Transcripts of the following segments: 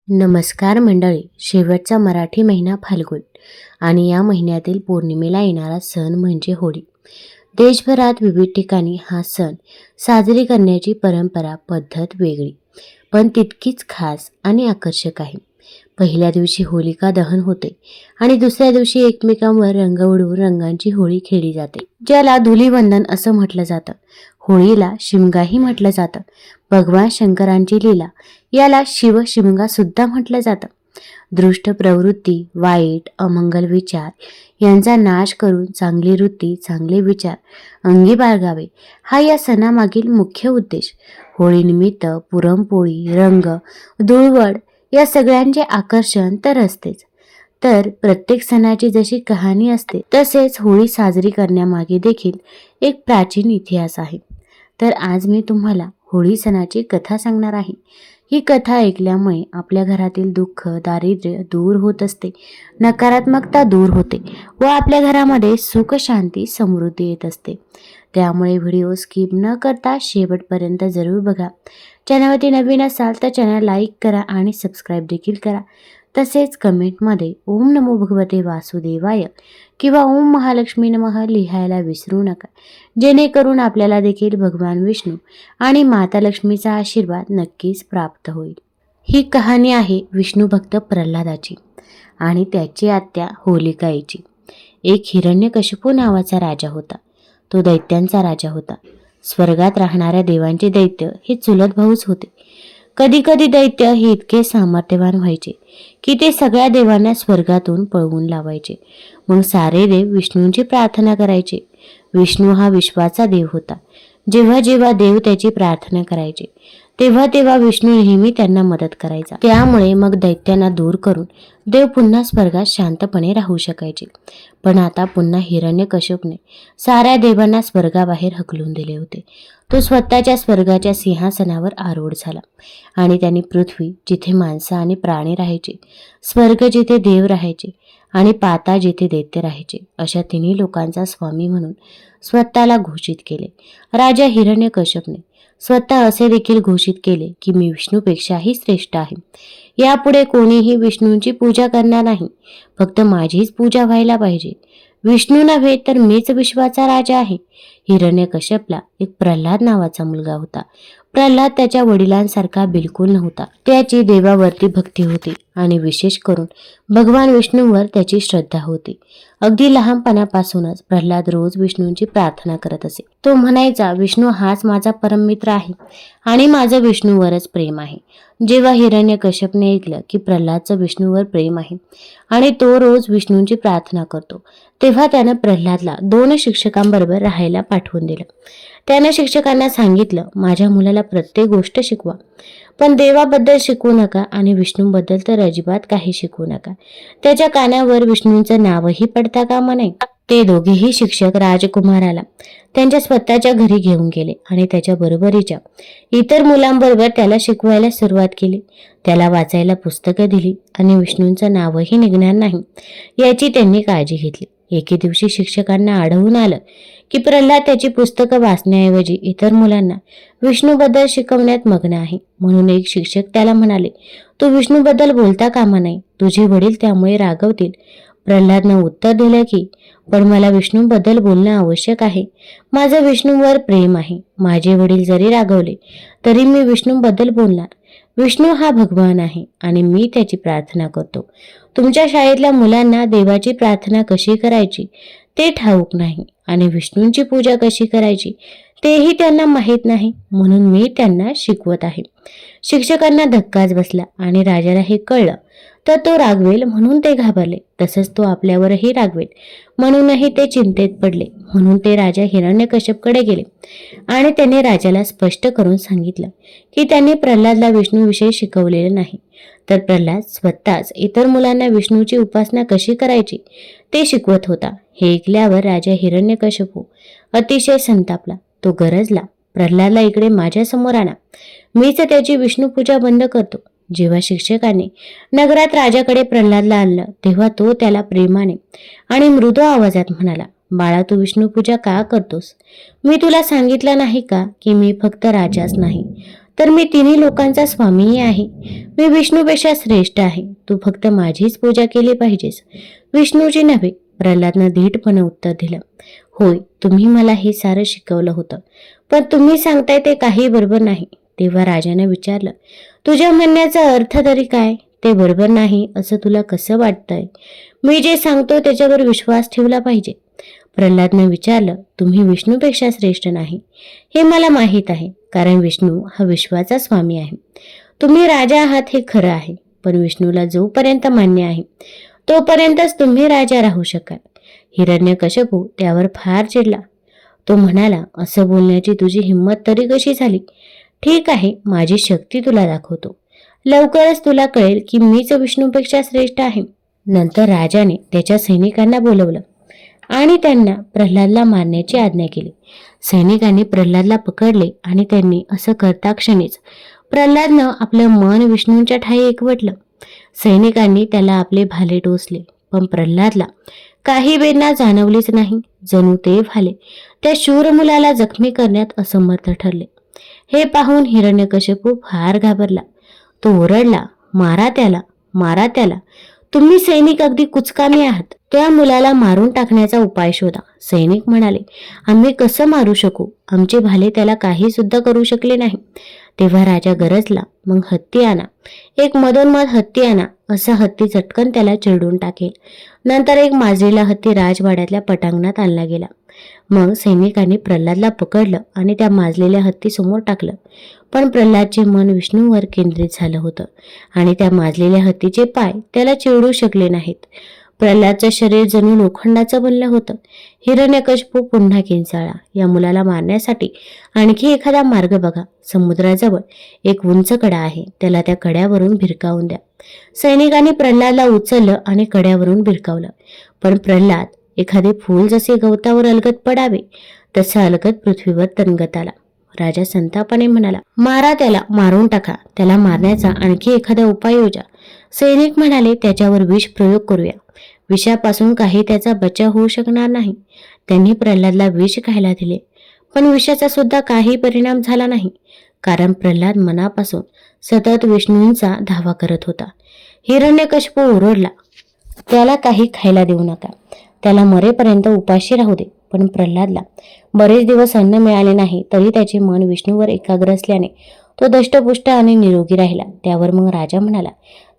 नमस्कार मंडळी. शेवटचा मराठी महिना फाल्गुन आणि या महिन्यातील पौर्णिमेला येणारा सण म्हणजे होळी. देशभरात विविध ठिकाणी हा सण साजरी करण्याची परंपरा पद्धत वेगळी पण तितकीच खास आणि आकर्षक आहे. पहिल्या दिवशी होलिका दहन होते आणि दुसऱ्या दिवशी एकमेकांवर रंग उडवून रंगांची होळी खेळली जाते, ज्याला धुलीवंदन असं म्हटलं जातं. होळीला शिमगाही म्हटलं जातं. भगवान शंकरांची लीला याला शिवशिमगा सुद्धा म्हटलं जातं. दृष्ट प्रवृत्ती, वाईट अमंगल विचार यांचा नाश करून चांगली वृत्ती, चांगले विचार अंगी बाळगावे हा या सणामागील मुख्य उद्देश. होळीनिमित्त पुरणपोळी, रंग, धुळवड या सगळ्यांचे आकर्षण तर असतेच, तर प्रत्येक सणाची जशी कहाणी असते तसेच होळी साजरी करण्यामागे देखील एक प्राचीन इतिहास आहे. तर आज मी तुम्हाला होळी सणाची कथा सांगणार आहे. ही कथा ऐकल्यामुळे आपल्या घरातील दुःख, दारिद्र्य दूर होत असते, नकारात्मकता दूर होते व आपल्या घरामध्ये सुख, शांती, समृद्धी येत असते. त्यामुळे व्हिडिओ स्किप न करता शेवटपर्यंत जरूर बघा. चॅनलवरती नवीन असाल तर चॅनल लाईक करा आणि सबस्क्राईब देखील करा. तसेच कमेंटमध्ये ओम नमो भगवते वासुदेवाय किंवा ओम महालक्ष्मी नमः लिहायला विसरू नका, जेणेकरून आपल्याला देखील भगवान विष्णू आणि माता लक्ष्मीचा आशीर्वाद नक्कीच प्राप्त होईल. ही कहाणी आहे विष्णू भक्त प्रल्हादाची आणि त्याची आत्या होलिकाईची. एक हिरण्यकशिपू नावाचा राजा होता. तो दैत्यांचा राजा होता. स्वर्गात राहणाऱ्या देवांचे दैत्य हे चुलत भाऊच होते. कधी कधी दैत्य हे इतके सामर्थ्यवान व्हायचे की ते सगळ्या देवांना स्वर्गातून पळवून लावायचे. मग सारे देव विष्णूंची प्रार्थना करायचे. विष्णू हा विश्वाचा देव होता. जेव्हा जेव्हा देव त्याची प्रार्थना करायचे तेव्हा तेव्हा विष्णू नेहमी त्यांना मदत करायचा. त्यामुळे मग दैत्यांना दूर करून देव पुन्हा स्वर्गात शांतपणे राहू शकायचे. पण आता पुन्हा हिरण्यकश्यपने साऱ्या देवांना स्वर्गाबाहेर हकलून दिले होते. तो स्वतःच्या स्वर्गाच्या सिंहासनावर आरूढ झाला आणि त्यांनी पृथ्वी जिथे माणसं आणि प्राणी राहायचे, स्वर्ग जिथे देव राहायचे आणि पाताळ जिथे दैत्य राहायचे, अशा तिन्ही लोकांचा स्वामी म्हणून स्वतःला घोषित केले. राजा हिरण्यकश्यपने स्वतः असे देखील घोषित केले की मी विष्णूपेक्षाही श्रेष्ठ आहे. यापुढे कोणीही विष्णूंची पूजा करणार नाही, फक्त माझीच पूजा व्हायला पाहिजे. विष्णू नव्हे तर मीच विश्वाचा राजा आहे. हिरण्यकश्यपला एक प्रल्हाद नावाचा मुलगा होता. प्रल्हाद त्याच्या वडिलांसारखा बिलकुल नव्हता. त्याची देवावरती भक्ती होती आणि विशेष करून भगवान विष्णूंवर त्याची श्रद्धा होती. अगदी लहानपणापासूनच प्रल्हाद रोज विष्णूंची प्रार्थना करत असे. तो म्हणायचा, विष्णू हाच माझा परममित्र आहे आणि माझं विष्णूवरच प्रेम आहे. जेव्हा हिरण्यकश्यपने ऐकलं की प्रल्हादचं विष्णूवर प्रेम आहे आणि तो रोज विष्णूंची प्रार्थना करतो, तेव्हा त्यानं प्रल्हादला 2 शिक्षकांबरोबर राहायला पाठवून दिलं. त्यानं शिक्षकांना सांगितलं, माझ्या मुलाला प्रत्येक गोष्ट शिकवा, पण देवाबद्दल शिकवू नका आणि विष्णूबद्दल तर अजिबात काही शिकवू नका. त्याच्या कानावर विष्णूंचं नावही पडता कामा नये. ते दोघेही शिक्षक राजकुमाराला त्यांच्या स्वतःच्या घरी घेऊन गेले आणि त्याच्या बरोबरीच्या इतर मुलांबरोबर त्याला शिकवायला सुरुवात केली. त्याला वाचायला पुस्तकं दिली आणि विष्णूंचं नावही निघणार नाही याची त्यांनी काळजी घेतली. एके दिवशी शिक्षकांना आढळून आलं की प्रल्हाद त्याची पुस्तकं वाचण्याऐवजी इतर मुलांना विष्णूबद्दल शिकवण्यात मग्न आहे. म्हणून एक शिक्षक त्याला म्हणाले, तू विष्णूबद्दल बोलता कामा नाही, तुझे वडील त्यामुळे रागवतील. प्रल्हादनं उत्तर दिलं की पण मला विष्णूबद्दल बोलणं आवश्यक आहे. माझं विष्णूवर प्रेम आहे. माझे वडील जरी रागवले तरी मी विष्णूबद्दल बोलणार. विष्णू हा भगवान आहे आणि मी त्याची प्रार्थना करतो. तुमच्या शाळेतल्या मुलांना देवाची प्रार्थना कशी करायची ते ठाऊक नाही आणि विष्णूंची पूजा कशी करायची तेही त्यांना माहीत नाही, म्हणून मी त्यांना शिकवत आहे. शिक्षकांना धक्काच बसला आणि राजाला हे कळलं तर तो रागवेल म्हणून ते घाबरले. तसंच तो आपल्यावरही रागवेल म्हणूनही ते चिंतेत पडले. म्हणून ते राजा हिरण्यकश्यपकडे गेले आणि त्याने राजाला स्पष्ट करून सांगितलं की त्यांनी प्रल्हादला विष्णूविषयी शिकवलेलं नाही, तर प्रल्हाद स्वतःच इतर मुलांना विष्णूची उपासना कशी करायची ते शिकवत होता. हे ऐकल्यावर राजा हिरण्यकश्यपू अतिशय संतापला. तो गरजला, प्रल्हादला इकडे माझ्या समोर आणा, मीच त्याची विष्णू पूजा बंद करतो. जेव्हा शिक्षकाने नगरात राजाकडे प्रल्हादला आणलं तेव्हा तो त्याला प्रेमाने आणि मृदू आवाजात म्हणाला, बाळा, तू विष्णू पूजा का करतोस? मी तुला सांगितलं नाही का की मी फक्त राजाच नाही तर मी तिन्ही लोकांचा स्वामीही आहे. मी विष्णूपेक्षा श्रेष्ठ आहे. तू फक्त माझीच पूजा केली पाहिजेस, विष्णूची नव्हे. प्रल्हादनं धीटपणे उत्तर दिलं. होय, तुम्ही मला हे सारं शिकवलं होतं, पण तुम्ही सांगताय ते काही बरोबर नाही. तेव्हा राजाने विचारलं, तुझ्या म्हणण्याचा अर्थ तरी काय? ते बरोबर नाही असं तुला कसं वाटतंय? मी जे सांगतो त्याच्यावर विश्वास ठेवला पाहिजे. प्रल्हादने विचारलं, तुम्ही विष्णूपेक्षा श्रेष्ठ नाही हे मला माहीत आहे, कारण विष्णू हा विश्वाचा स्वामी आहे. तुम्ही राजा आहात हे खरं आहे, पण विष्णूला जोपर्यंत मान्य आहे तोपर्यंतच तुम्ही राजा राहू शकाल. हिरण्यकश्यपू त्यावर फार चिडला. तो म्हणाला, असं बोलण्याची तुझी हिंमत तरी कशी झाली? ठीक आहे, माझी शक्ती तुला दाखवतो. लवकरच तुला कळेल की मीच विष्णूपेक्षा श्रेष्ठ आहे. नंतर राजाने त्याच्या सैनिकांना बोलवलं आणि त्यांना प्रल्हादला मारण्याची आज्ञा केली. सैनिकांनी प्रल्हादला पकडले आणि त्यांनी असं करता क्षणीच प्रल्हादनं आपलं मन विष्णूंच्या ठाई एकवटलं. सैनिकांनी त्याला आपले भाले टोचले, पण प्रल्हादला काही वेदना जाणवलीच नाही. जणू ते भाले त्या शूर मुलाला जखमी करण्यात असमर्थ ठरले. हे पाहून हिरण्यकश्यपू फार घाबरला. तो ओरडला, मारा त्याला, मारा त्याला. तुम्ही सैनिक अगदी कुचकामी आहात. त्या मुलाला मारून टाकण्याचा उपाय शोधा. सैनिक म्हणाले, आम्ही कसं मारू शकू? आमचे भाले त्याला काही सुद्धा करू शकले नाही. तेव्हा राजा गरजला, मग हत्ती आणा, एक मधोन्मध हत्ती आणा. असा हत्ती चटकन त्याला चिरडून टाकेल. नंतर एक माजलेला हत्ती राजवाड्यातल्या पटांगणात आणला गेला. मग सैनिकांनी प्रल्हादला पकडलं आणि त्या माजलेल्या हत्ती समोर टाकलं. पण प्रल्हादचे मन विष्णूवर केंद्रित झालं होतं आणि त्या माजलेल्या हत्तीचे पाय त्याला चिरडू शकले नाहीत. प्रल्हादचं शरीर जणू लोखंडाचं बनलं होतं. हिरण्यकश्यपू पुन्हा किंचाळला, या मुलाला मारण्यासाठी आणखी एखादा मार्ग बघा. समुद्राजवळ एक उंच कडा आहे, त्याला त्या कड्यावरून भिरकावून द्या. सैनिकांनी प्रल्हादला उचललं आणि कड्यावरून भिरकावलं. पण प्रल्हाद एखादे फूल जसे गवतावर अलगद पडावे तसा अलगद पृथ्वीवर तणगत आला. राजा संतापाने म्हणाला, मारा त्याला, मारून टाका. त्याला मारण्याचा आणखी एखादा उपाय योजा. सैनिक म्हणाले, त्याच्यावर विष प्रयोग करूया. विषापासून काही त्याचा बचाव होऊ शकणार नाही. त्यांनी प्रल्हादला विष खायला दिले, पण विषाचा सुद्धा काही परिणाम झाला नाही, कारण प्रल्हाद मनापासून सतत विष्णूंचा धावा करत होता. हिरण्यकश्यपू ओरडला, त्याला काही खायला देऊ नका, त्याला मरेपर्यंत उपाशी राहू दे. पण प्रल्हादला बरेच दिवस अन्न मिळाले नाही, तरी त्याचे मन विष्णूवर एकाग्र असल्याने तो दष्टपुष्ट आणि निरोगी राहिला. त्यावर मग राजा म्हणाला,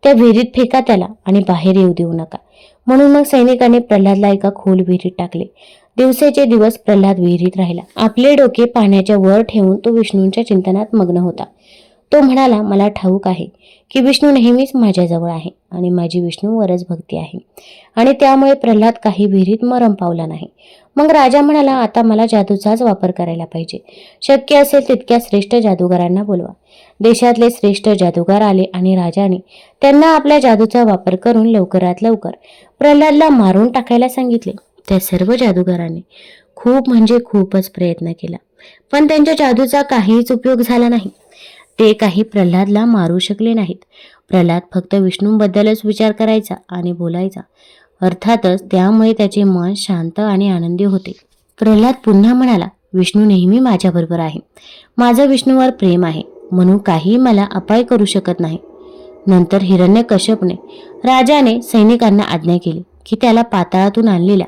त्या विहिरीत फेका त्याला आणि बाहेर येऊ देऊ नका. म्हणून मग सैनिकांनी प्रल्हादला एका खोल विहिरीत टाकले. दिवसेचे दिवस प्रल्हाद विहिरीत राहिला. आपले डोके पाण्याच्या वर ठेवून तो विष्णूंच्या चिंतनात मग्न होता. तो म्हणाला, मला ठाऊक आहे की विष्णू नेहमीच माझ्याजवळ आहे आणि माझी विष्णूवरच भक्ती आहे, आणि त्यामुळे प्रल्हाद काही विहिरीत मरण पावला नाही. मग राजा म्हणाला, आता मला जादूचाच वापर करायला पाहिजे. शक्य असेल तितक्या श्रेष्ठ जादूगारांना बोलवा. देशातले श्रेष्ठ जादूगार आले आणि राजाने त्यांना आपल्या जादूचा वापर करून लवकरात लवकर प्रल्हादला मारून टाकायला सांगितले. त्या सर्व जादूगारांनी खूप म्हणजे खूपच प्रयत्न केला, पण त्यांच्या जादूचा काहीच उपयोग झाला नाही. ते काही प्रल्हादला मारू शकले नाहीत. प्रल्हाद फक्त विष्णूंबद्दलच विचार करायचा आणि बोलायचा. अर्थातच त्यामुळे त्याचे मन शांत आणि आनंदी होते. प्रल्हाद पुन्हा म्हणाला, विष्णू नेहमी माझ्याबरोबर आहे. माझं विष्णूवर प्रेम आहे, म्हणून काही मला अपाय करू शकत नाही. नंतर हिरण्यकश्यपने राजाने सैनिकांना आज्ञा केली की त्याला पाताळातून आणलेल्या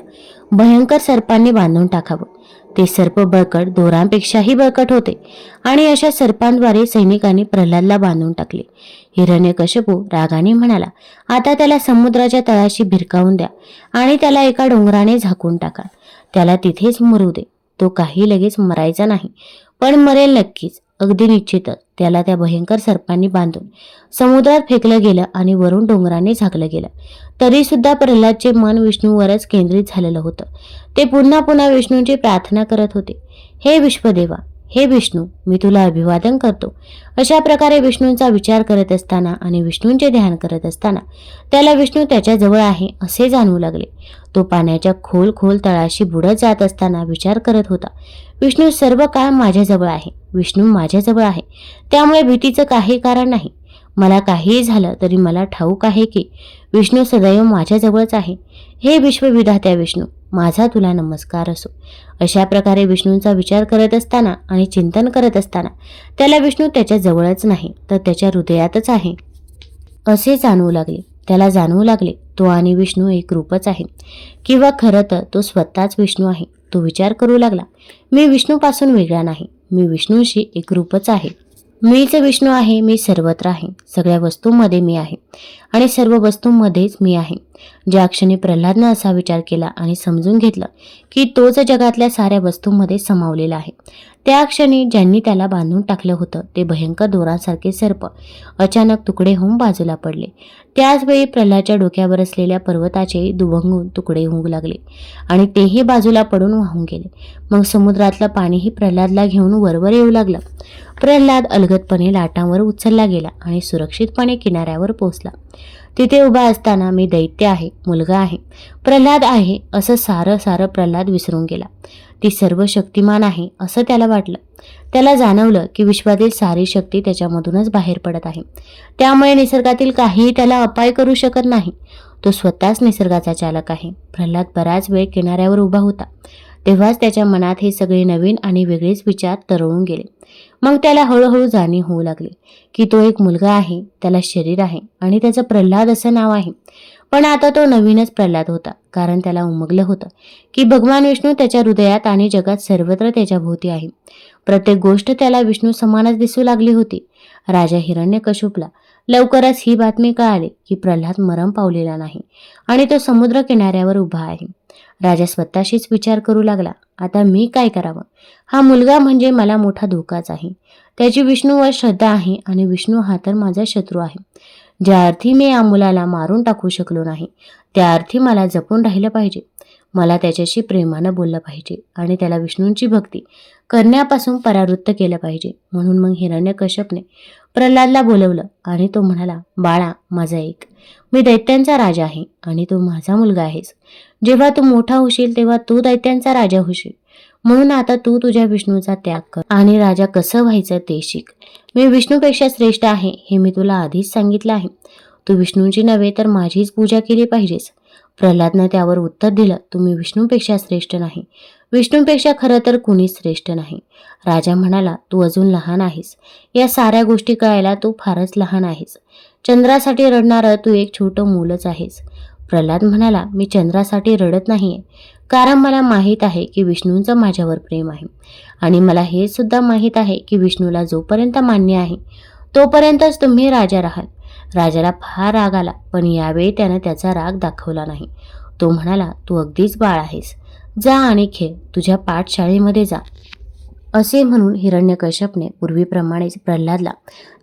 भयंकर सर्पांनी बांधून टाकावं. ते सर्प बळकट दोरांपेक्षाही बळकट होते आणि अशा सर्पांद्वारे सैनिकांनी प्रल्हादला बांधून टाकले. हिरण्यकश्यपू रागाने म्हणाला, आता त्याला समुद्राच्या तळाशी भिरकावून द्या आणि त्याला एका डोंगराने झाकून टाका. त्याला तिथेच मरू दे. तो काही लगेच मरायचा नाही, पण मरेल नक्कीच, अगदी निश्चितच. त्याला त्या भयंकर सर्पांनी बांधून समुद्रात फेकलं गेलं आणि वरून डोंगराने झाकलं गेलं. तरी सुद्धा प्रल्हादचे मन विष्णूवरच केंद्रित झालेलं होतं. ते पुन्हा पुन्हा विष्णूंची प्रार्थना करत होते, हे विश्वदेवा, हे विष्णू, मी तुला अभिवादन करतो. अशा प्रकारे विष्णूंचा विचार करत असताना आणि विष्णूंचे ध्यान करत असताना त्याला विष्णू त्याच्याजवळ आहे असे जाणवू लागले. तो पाण्याच्या खोल खोल तळाशी बुडत जात असताना विचार करत होता, विष्णू सर्व काळ माझ्याजवळ आहे. विष्णू माझ्याजवळ आहे, त्यामुळे भीतीचं काही कारण नाही. मला काहीही झालं तरी मला ठाऊक आहे की विष्णू सदैव माझ्याजवळच आहे. हे विश्वविधात्या विष्णू, माझा तुला नमस्कार असो. अशा प्रकारे विष्णूंचा विचार करत असताना आणि चिंतन करत असताना त्याला विष्णू त्याच्या जवळच नाही तर त्याच्या हृदयातच आहे असे जाणवू लागले. त्याला जाणवू लागले तो आणि विष्णू एक रूपच आहे, किंवा खरं तर तो स्वतःच विष्णू आहे. तो विचार करू लागला, मी विष्णूपासून वेगळा नाही, मी विष्णूशी एक रूपच आहे. मीच विष्णू आहे, मी सर्वत्र आहे, सगळ्या वस्तूंमध्ये मी आहे आणि सर्व वस्तूंमध्येच मी आहे. ज्या क्षणी प्रल्हादनं असा विचार केला आणि समजून घेतलं की तोच जगातल्या साऱ्या वस्तूंमध्ये समावलेला आहे, त्या क्षणी ज्यांनी त्याला बांधून टाकलं होतं ते भयंकर दोरांसारखे सर्प अचानक तुकडे होऊन बाजूला पडले. त्याचवेळी प्रल्हादच्या डोक्यावर असलेल्या पर्वताचे दुभंगून तुकडे होऊ लागले आणि तेही बाजूला पडून वाहून गेले. मग समुद्रातलं पाणीही प्रल्हादला घेऊन वरवर येऊ लागलं. प्रल्हाद अलगदपणे लाटांवर उचलला गेला आणि सुरक्षितपणे किनाऱ्यावर पोहोचला. तिथे उभा असताना मी दैत्य आहे, मुलगा आहे, प्रल्हाद आहे असं सारं प्रल्हाद विसरून गेला. ती सर्व शक्तिमान आहे असं त्याला वाटलं. त्याला जाणवलं की विश्वातील सारी शक्ती त्याच्यामधूनच बाहेर पडत आहे. त्यामुळे निसर्गातील काहीही त्याला अपाय करू शकत नाही. तो स्वतःच निसर्गाचा चालक आहे. प्रल्हाद बराच वेळ किनाऱ्यावर उभा होता. तेव्हाच त्याच्या मनात हे सगळे नवीन आणि वेगळेच विचार तरळून गेले. मग त्याला हळूहळू जाणीव होऊ लागली की तो एक मुलगा आहे, त्याला शरीर आहे आणि त्याचं प्रल्हाद असं नाव आहे. पण आता तो नवीनच प्रल्हाद होता, कारण त्याला उमगलं होतं की भगवान विष्णू त्याच्या हृदयात आणि जगात सर्वत्र त्याच्या भोवती आहे. प्रत्येक गोष्ट त्याला विष्णू समानच दिसू लागली होती. राजा हिरण्यकश्यपला लवकरच ही बातमी कळाली की प्रल्हाद मरण पावलेला नाही आणि तो समुद्र किनाऱ्यावर उभा आहे. राजा स्वतःशीच विचार करू लागला, आता मी काय करावं? हा मुलगा म्हणजे मला मोठा धोकाच आहे. त्याची विष्णूवर श्रद्धा आहे आणि विष्णू हा तर माझा शत्रू आहे. ज्या अर्थी मी या मुलाला मारून टाकू शकलो नाही, त्या अर्थी मला जपून राहिलं पाहिजे. मला त्याच्याशी प्रेमानं बोललं पाहिजे आणि त्याला विष्णूंची भक्ती करण्यापासून परावृत्त केलं पाहिजे. म्हणून मग हिरण्यकश्यपने प्रल्हादला बोलवलं आणि तो म्हणाला, बाळा माझा ऐक, मी दैत्यांचा राजा आहे आणि तू माझा मुलगा आहेस. जेव्हा तू मोठा होशील तेव्हा तू दैत्यांचा राजा होशील. म्हणून आता तू तुझ्या विष्णूचा त्याग कर आणि राजा कसं व्हायचं ते शिक. मी विष्णूपेक्षा श्रेष्ठ आहे हे मी तुला आधीच सांगितलं आहे. तू विष्णूंची नव्हे तर माझीच पूजा केली पाहिजेस. प्रल्हादनं त्यावर उत्तर दिलं, तुम्ही विष्णूपेक्षा श्रेष्ठ नाही, विष्णूपेक्षा खरं तर कुणीच श्रेष्ठ नाही. राजा म्हणाला, तू अजून लहान आहेस, या साऱ्या गोष्टी कळायला तू फारच लहान आहेस. चंद्रासाठी रडणारं तू एक छोटं मूलच आहेस. प्रल्हाद म्हणाला, मी चंद्रासाठी रडत नाहीये, कारण मला माहीत आहे की विष्णूंचं माझ्यावर प्रेम आहे आणि मला हे सुद्धा माहीत आहे की विष्णूला जोपर्यंत मान्य आहे तोपर्यंतच तुम्ही राजा राहाल. राजाला फार राग आला, पण यावेळी त्यानं त्याचा राग दाखवला नाही. तो म्हणाला, तू अगदीच बाळ आहेस, जा आणि खेळ, तुझ्या पाठशाळेमध्ये जा. असे म्हणून हिरण्यकश्यपने पूर्वीप्रमाणेच प्रल्हादला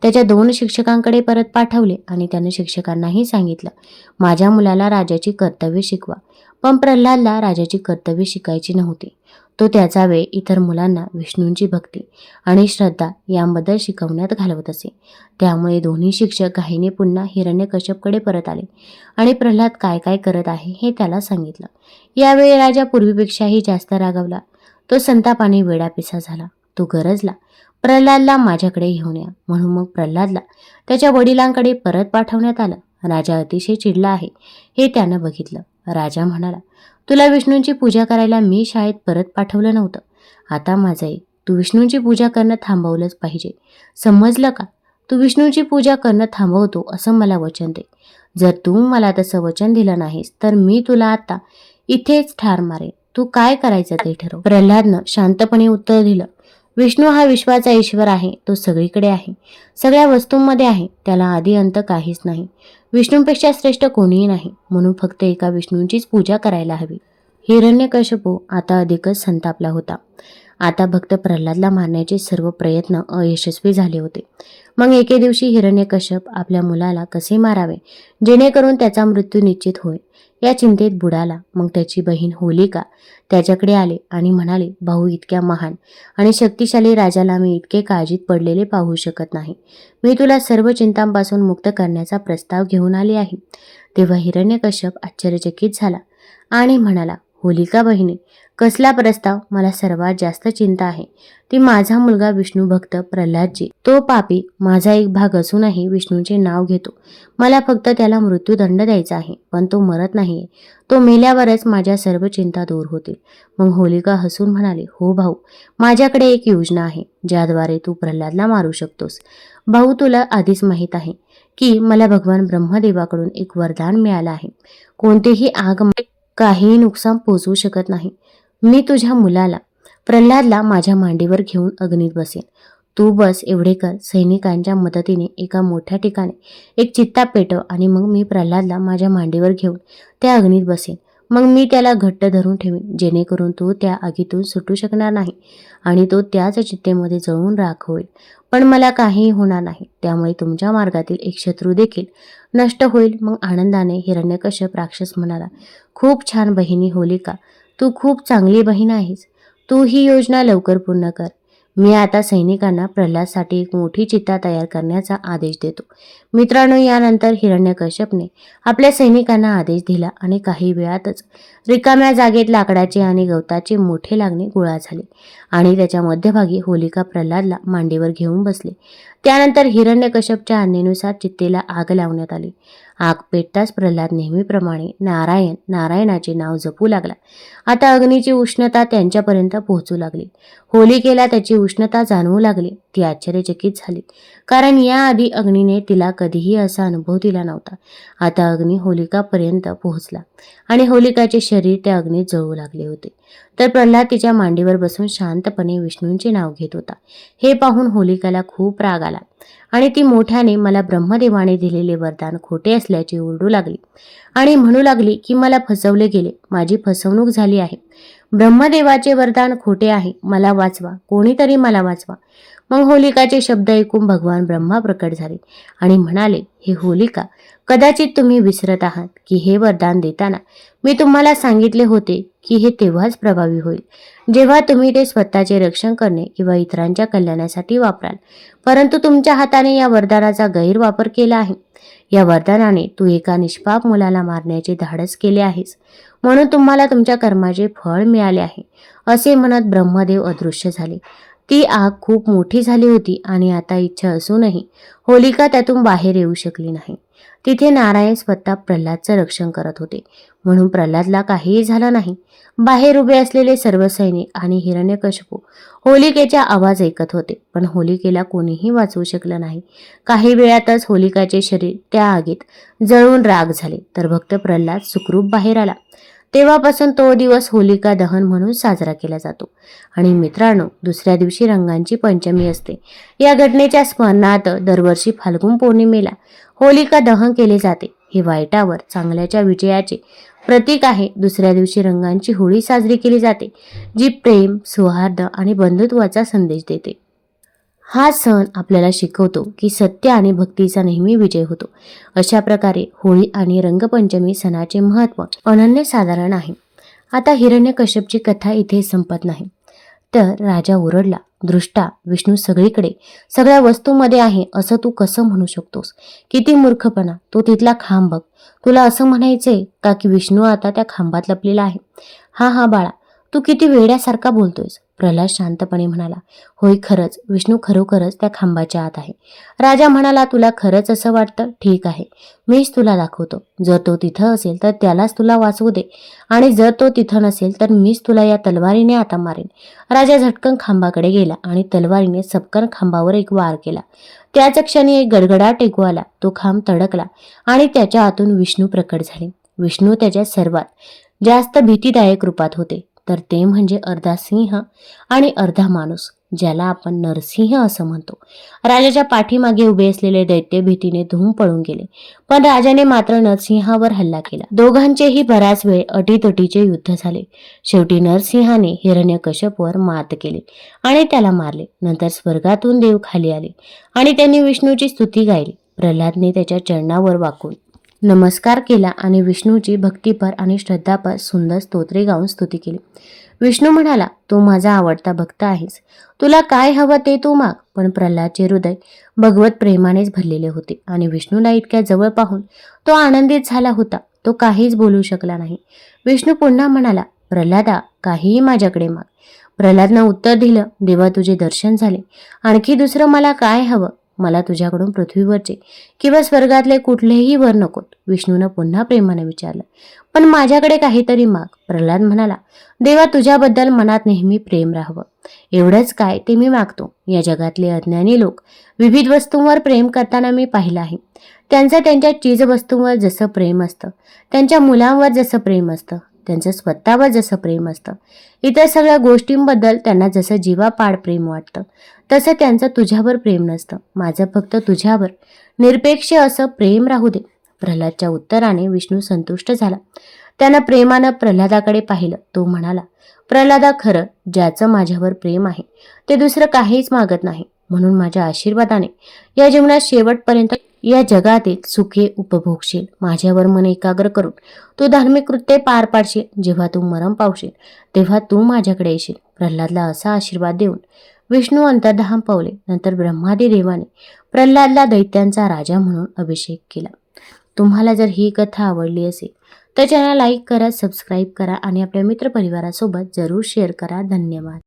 त्याच्या 2 शिक्षकांकडे परत पाठवले आणि त्याने शिक्षकांनाही सांगितलं, माझ्या मुलाला राजाची कर्तव्य शिकवा. पण प्रल्हादला राजाची कर्तव्य शिकायची नव्हती. तो त्याचा वेळ इतर मुलांना विष्णूंची भक्ती आणि श्रद्धा याबद्दल शिकवण्यात घालवत असे. त्यामुळे दोन्ही शिक्षक घाईने पुन्हा हिरण्यकश्यपकडे परत आले आणि प्रल्हाद काय काय करत आहे हे त्याला सांगितलं. यावेळी राजा पूर्वीपेक्षाही जास्त रागावला. तो संतापाने वेडापिसा झाला. तो गरजला, प्रल्हादला माझ्याकडे घेऊन या. म्हणून मग प्रल्हादला त्याच्या वडिलांकडे परत पाठवण्यात आलं. राजा अतिशय चिडला आहे हे त्यानं बघितलं. राजा म्हणाला, तुला विष्णूंची पूजा करायला मी शाळेत परत पाठवलं नव्हतं. आता माझं ऐक, तू विष्णूंची पूजा करणं थांबवलंच पाहिजे, समजलं का? तू विष्णूंची पूजा करणं थांबवतो असं मला वचन दे. जर तू मला तसं वचन दिलं नाहीस तर मी तुला आता इथेच ठार मारेन. तू काय करायचं ते ठरव. प्रल्हादनं शांतपणे उत्तर दिलं, विष्णू हा विश्वाचा ईश्वर आहे. तो सगळीकडे आहे, सगळ्या वस्तूंमध्ये आहे. त्याला आदी अंत काहीच नाही. विष्णूंपेक्षा श्रेष्ठ कोणीही नाही. म्हणून फक्त एका विष्णूंचीच पूजा करायला हवी. हिरण्यकश्यपू आता अधिकच संतापला होता. आता भक्त प्रल्हादला मारण्याचे सर्व प्रयत्न अयशस्वी झाले होते. मग एके दिवशी हिरण्यकश्यप आपल्या मुलाला कसे मारावे जेणेकरून त्याचा मृत्यू निश्चित होईल या चिंतेत बुडाला. मग त्याची बहीण होलिका त्याच्याकडे आले आणि म्हणाले, भाऊ, इतक्या महान आणि शक्तिशाली राजाला मी इतके काळजीत पडलेले पाहू शकत नाही. मी तुला सर्व चिंतांपासून मुक्त करण्याचा प्रस्ताव घेऊन आले आहे. तेव्हा हिरण्यकश्यप आश्चर्यचकित झाला आणि म्हणाला, होलिका बहिणी, कसला प्रस्ताव? मला सर्वात जास्त चिंता आहे ती माझा मुलगा विष्णू भक्त प्रल्हादजी. तो पापी माझा एक भाग असूनही विष्णूचे नाव घेतो. मला फक्त त्याला मृत्यूदंड द्यायचा आहे, पण तो मरत नाहीये. तो मेल्यावरच माझ्या सर्व चिंता दूर होतील. मग होलिका हसून म्हणाली, हो भाऊ, माझ्याकडे एक योजना आहे ज्याद्वारे तू प्रल्हादला मारू शकतोस. भाऊ, तुला आधीच माहीत आहे की मला भगवान ब्रह्मदेवाकडून एक वरदान मिळालं आहे. कोणतेही आग काहीही नुकसान पोचवू शकत नाही. मी तुझ्या मुलाला प्रल्हादला माझ्या मांडीवर घेऊन अग्नीत बसेन. तू बस एवढे कर, सैनिकांच्या मदतीने एका मोठ्या ठिकाणी एक चित्ता पेटव आणि मग मी प्रल्हादला माझ्या मांडीवर घेऊन त्या अग्नीत बसेन. मग मी त्याला घट्ट धरून ठेवीन, जेणेकरून तो त्या आगीतून सुटू शकणार नाही आणि तो त्याच चित्तेमध्ये जळून राख होईल. पण मला काहीही होणार नाही. त्यामुळे तुमच्या मार्गातील एक शत्रू देखील नष्ट होईल. मग आनंदाने हिरण्यकश्यप राक्षस म्हणाला, खूप छान बहिणी होलिका, तू खूप चांगली बहीण आहेस. तू ही योजना लवकर पूर्ण कर. मी आता सैनिकांना प्रल्हादसाठी एक मोठी चिता तयार करण्याचा आदेश देतो. मित्रांनो, यानंतर हिरण्यकश्यपने आपल्या सैनिकांना आदेश दिला आणि काही वेळातच रिकाम्या जागेत लाकडाचे आणि गवताचे मोठे लागणे गोळा झाले आणि त्याच्या मध्यभागी होलिका प्रल्हादला मांडीवर घेऊन बसले. त्यानंतर हिरण्यकश्यपच्या आज्ञेनुसार चित्तेला आग लावण्यात आली. आग पेटताच प्रल्हाद नेहमीप्रमाणे नारायण नारायणाचे नाव जपू लागला. आता अग्नीची उष्णता त्यांच्यापर्यंत पोहोचू लागली. होलिकेला त्याची उष्णता जाणवू लागली. ती आश्चर्यचकित झाली, कारण याआधी अग्नीने तिला कधीही असा अनुभव दिला नव्हता. आता अग्नी होलिकापर्यंत पोहोचला आणि होलिकाचे शरीर त्या अग्नीत जळू लागले होते. तर प्रल्हाद तिच्या मांडीवर बसून शांतपणे विष्णूंचे नाव घेत होता. हे पाहून होलिकाला खूप राग आला आणि ती मोठ्याने मला ब्रह्मदेवाने दिलेले वरदान खोटे असल्याचे ओरडू लागली आणि म्हणू लागली की मला फसवले गेले, माझी फसवणूक झाली आहे. ब्रह्मदेवाचे वरदान खोटे आहे. मला वाचवा, कोणीतरी मला वाचवा. मग होलिकाचे शब्द ऐकून भगवान ब्रह्मा प्रकट झाले आणि म्हणाले, हे होलिका, कदाचित तुम्ही विसरत आहात की हे वरदान देताना मी तुम्हाला सांगितले होते की हे तेव्हाच प्रभावी होईल जेव्हा तुम्ही ते स्वतःचे रक्षण करणे किंवा इतरांच्या कल्याणासाठी वापराल. परंतु तुमच्या हाताने या वरदानाचा गैरवापर केला आहे. या वरदानाने तू एका निष्पाप मुलाला मारण्याचे धाडस केले आहेस, म्हणून तुम्हाला तुमच्या कर्माचे फळ मिळाले आहे. असे म्हणत ब्रह्मदेव अदृश्य झाले. ती आग खूप मोठी झाली होती आणि आता इच्छा असूनही होलिका त्यातून बाहेर येऊ शकली नाही. तिथे नारायण स्वतः प्रल्हादचं रक्षण करत होते, म्हणून प्रल्हादला काहीही झालं नाही. बाहेर उभे असलेले सर्व सैनिक आणि हिरण्यकश्यप होलिकेचा आवाज ऐकत होते, पण होलिकेला कोणीही वाचवू शकलं नाही. काही वेळातच होलिकाचे शरीर त्या आगीत जळून राख झाले, तर भक्त प्रल्हाद सुखरूप बाहेर आला. तेव्हापासून तो दिवस होलिका दहन म्हणून साजरा केला जातो. आणि मित्रांनो, दुसऱ्या दिवशी रंगांची पंचमी असते. या घटनेच्या स्मरणार्थ दरवर्षी फाल्गुन पौर्णिमेला होलिका दहन केले जाते. हे वाईटावर चांगल्याच्या विजयाचे प्रतीक आहे. दुसऱ्या दिवशी रंगांची होळी साजरी केली जाते, जी प्रेम, सौहार्द आणि बंधुत्वाचा संदेश देते. हा सण आपल्याला शिकवतो की सत्य आणि भक्तीचा नेहमी विजय होतो. अशा प्रकारे होळी आणि रंगपंचमी सणाचे महत्त्व अनन्यसाधारण आहे. आता हिरण्यकश्यपची कथा इथे संपत नाही. तर राजा ओरडला, दृष्टा, विष्णू सगळीकडे, सगळ्या वस्तूंमध्ये आहे असं तू कसं म्हणू शकतोस? किती मूर्खपणा! तो तिथला खांब बघ. तुला असं म्हणायचंय का की विष्णू आता त्या खांबात लपलेला आहे? हा बाळा, तू किती वेड्यासारखा बोलतोयस. प्रल्हाद शांतपणे म्हणाला, होय, खरंच विष्णू खरोखरच त्या खांबाच्या आत आहे. राजा म्हणाला, तुला खरंच असं वाटतं? ठीक आहे, मीच तुला दाखवतो. जर तो तिथं असेल तर त्यालाच तुला वाचवू दे, आणि जर तो तिथं नसेल तर मीच तुला या तलवारीने आता मारेन. राजा झटकन खांबाकडे गेला आणि तलवारीने सपकन खांबावर एक वार केला. त्याच क्षणी एक गडगडाट ऐकू आला. तो खांब तडकला आणि त्याच्या आतून विष्णू प्रकट झाले. विष्णू त्याच्या सर्वात जास्त भीतीदायक रूपात होते, तर ते म्हणजे अर्धा सिंह आणि अर्धा माणूस, ज्याला आपण नरसिंह असं म्हणतो. राजाच्या पाठीमागे उभे असलेले दैत्य भीतीने धूम पळून गेले, पण राजाने मात्र नरसिंहावर हल्ला केला. दोघांचेही बराच वेळ अटीतटीचे युद्ध झाले. शेवटी नरसिंहाने हिरण्यकश्यपवर मात केली आणि त्याला मारले. नंतर स्वर्गातून देव खाली आले आणि त्यांनी विष्णूची स्तुती गायली. प्रल्हादने त्याच्या चरणावर वाकून नमस्कार केला आणि विष्णूची भक्तिपर आणि श्रद्धापर सुंदर स्तोत्रे गाऊन स्तुती केली. विष्णू म्हणाला, तू माझा आवडता भक्त आहेस. तुला काय हवं ते तू माग. पण प्रल्हादचे हृदय भगवत प्रेमानेच भरलेले होते आणि विष्णूला इतक्या जवळ पाहून तो आनंदित झाला होता. तो काहीच बोलू शकला नाही. विष्णू पुन्हा म्हणाला, प्रल्हादा, काहीही माझ्याकडे माग. प्रल्हादनं उत्तर दिलं, देवा तुझे दर्शन झाले. आणखी दुसरं मला काय हवं? मला तुझ्याकडून पृथ्वीवरचे किंवा स्वर्गातले कुठलेही वर नकोत. विष्णूनं पुन्हा प्रेमाने विचारलं. पण माझ्याकडे काहीतरी माग. प्रल्हाद म्हणाला, देवा तुझ्याबद्दल मनात नेहमी प्रेम राहावं. एवढंच काय ते मी मागतो. या जगातले अज्ञानी लोक विविध वस्तूंवर प्रेम करताना मी पाहिलं आहे. त्यांचं त्यांच्या चीजवस्तूंवर जसं प्रेम असतं, त्यांच्या मुलांवर जसं प्रेम असतं, त्यांचं स्वतःवर जसं प्रेम असतं, इतर सगळ्या गोष्टींबद्दल त्यांना जसं जीवापाड प्रेम वाटतं, तसं त्यांचं तुझ्यावर प्रेम नसतं. माझं फक्त तुझ्यावर निरपेक्ष असं प्रेम राहू दे. प्रल्हादच्या उत्तराने विष्णू संतुष्ट झाला. त्यानं प्रेमानं प्रल्हादाकडे पाहिलं. तो म्हणाला, प्रल्हादा, खरं ज्याचं माझ्यावर प्रेम आहे ते दुसरं काहीच मागत नाही. म्हणून माझ्या आशीर्वादाने या जीवनात शेवटपर्यंत या जगातील सुखे उपभोगशील. माझ्यावर मन एकाग्र करून तू धार्मिक कृत्ये पार पाडशील. जेव्हा तू मरण पावशील तेव्हा तू माझ्याकडे येशील. प्रल्हादला असा आशीर्वाद देऊन विष्णू अंतर्धान पावले. नंतर ब्रह्मादी देवाने प्रल्हादला दैत्यांचा राजा म्हणून अभिषेक केला. तुम्हाला जर ही कथा आवडली असेल तर चॅनल लाईक करा, सबस्क्राईब करा आणि आपल्या मित्रपरिवारासोबत जरूर शेअर करा. धन्यवाद.